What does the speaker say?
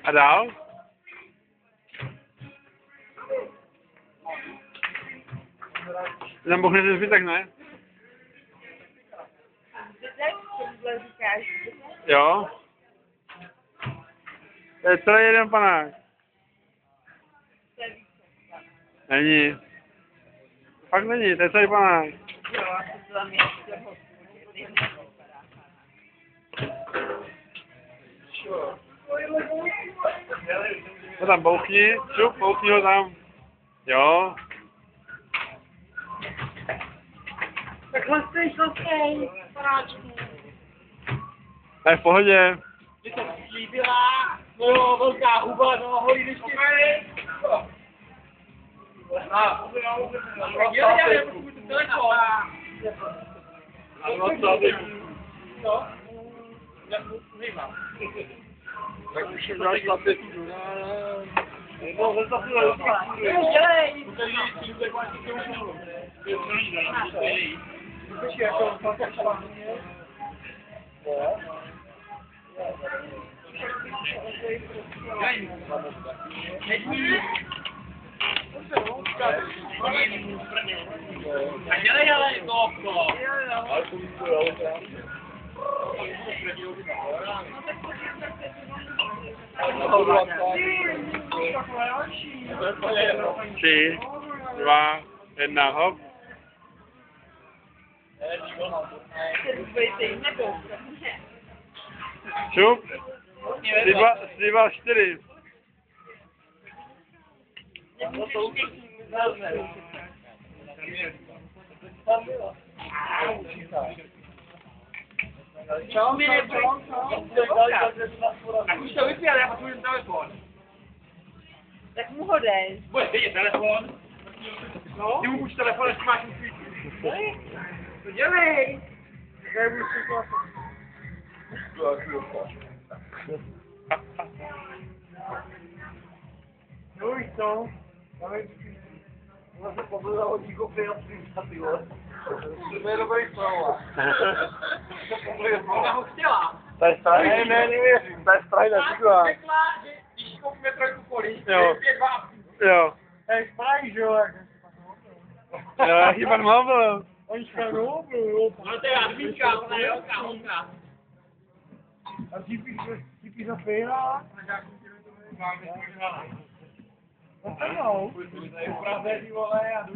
A dál? Tam bohne ten zbytek, ne? Jo. To je celý jeden panák. Není. Fakt není, to je celý panák. To tam bouchni, šup, bouchni ho tam. Jo. Takhle jsi panáčku. To je v pohodě. Ty se slíbila, no jo, velká huba, no holí ještě. Tak jo, já potřebuji ten telefon. No. Nemám. Tak už je dáš na pětu. No, zase dělej. A dělej, ale to. Tři, dva, jedna, hop. Šup. Slíbal 4. Čau, mi neboj. Tak už to vypěl, já potřebuji ten telefon. Tak mu ho dej. Budeš vidět telefon? No? Ty mu půjč telefon, jestli máš ten svítí. To dělej. Já budu si No víš co? Ona se pobudila od díko pět ty vole. To je dobrý slovo. Ona ho chtěla. To je strajk. Ne, nevěřím. To je strajk, Řekla, že když koupíme trojku polí, Jo. 5,2. Jo. To je strajk, že jo? Jo, chyba mobil. Oni škají do oblu, no to je admínka, to je velká holka. A típí za fejra? No to jo. To je v Praze, ty vole, a